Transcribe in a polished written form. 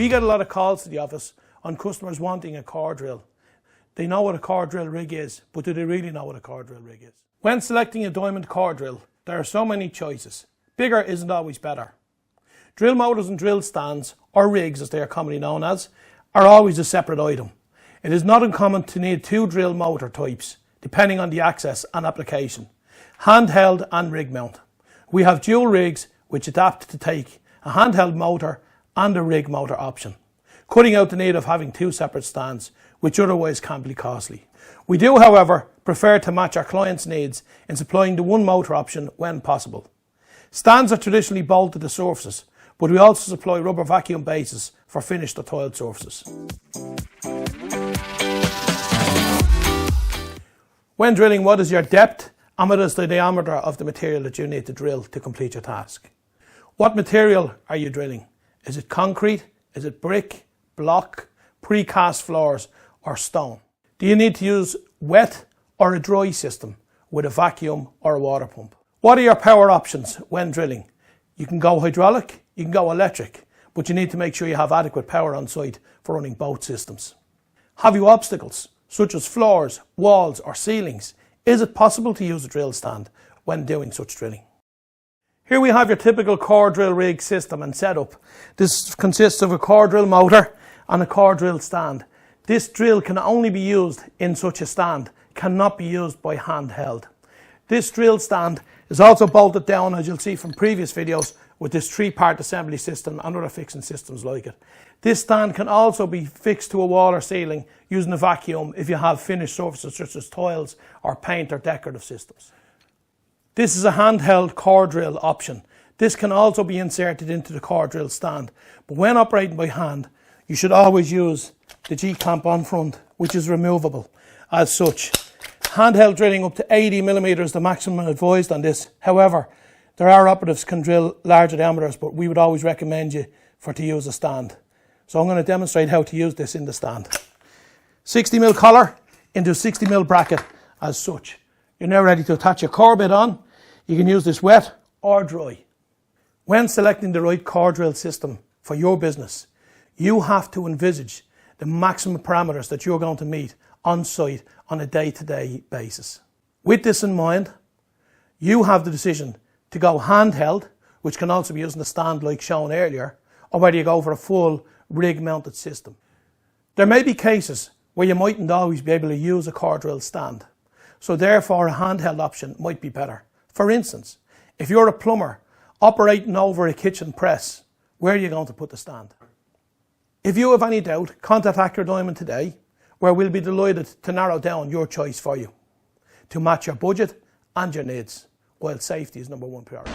We get a lot of calls to the office on customers wanting a core drill. They know what a core drill rig is, but do they really know what a core drill rig is? When selecting a diamond core drill, there are so many choices. Bigger isn't always better. Drill motors and drill stands, or rigs as they are commonly known as, are always a separate item. It is not uncommon to need two drill motor types, depending on the access and application, handheld and rig mount. We have dual rigs which adapt to take a handheld motor and a rig motor option, cutting out the need of having two separate stands, which otherwise can be costly. We do, however, prefer to match our clients' needs in supplying the one motor option when possible. Stands are traditionally bolted to surfaces, but we also supply rubber vacuum bases for finished or tiled surfaces. When drilling, what is your depth and what is the diameter of the material that you need to drill to complete your task? What material are you drilling? Is it concrete? Is it brick, block, precast floors or stone? Do you need to use wet or a dry system with a vacuum or a water pump? What are your power options when drilling? You can go hydraulic, you can go electric, but you need to make sure you have adequate power on site for running both systems. Have you obstacles such as floors, walls or ceilings? Is it possible to use a drill stand when doing such drilling? Here we have your typical core drill rig system and setup. This consists of a core drill motor and a core drill stand. This drill can only be used in such a stand, cannot be used by handheld. This drill stand is also bolted down, as you'll see from previous videos, with this three-part assembly system and other fixing systems like it. This stand can also be fixed to a wall or ceiling using a vacuum if you have finished surfaces such as tiles or paint or decorative systems. This is a handheld core drill option. This can also be inserted into the core drill stand, but when operating by hand, you should always use the G-clamp on front, which is removable as such. Handheld drilling up to 80mm is the maximum advised on this. However, there are operatives can drill larger diameters, but we would always recommend you to use a stand. So I'm going to demonstrate how to use this in the stand. 60mm collar into a 60mm bracket as such. You're now ready to attach your core bit on. You can use this wet or dry. When selecting the right core drill system for your business, you have to envisage the maximum parameters that you're going to meet on site on a day-to-day basis. With this in mind, you have the decision to go handheld, which can also be used in a stand like shown earlier, or whether you go for a full rig-mounted system. There may be cases where you mightn't always be able to use a core drill stand, so therefore a handheld option might be better. For instance, if you're a plumber operating over a kitchen press, where are you going to put the stand? If you have any doubt, contact Accurate Diamond today, where we'll be delighted to narrow down your choice for you to match your budget and your needs, while safety is #1 priority.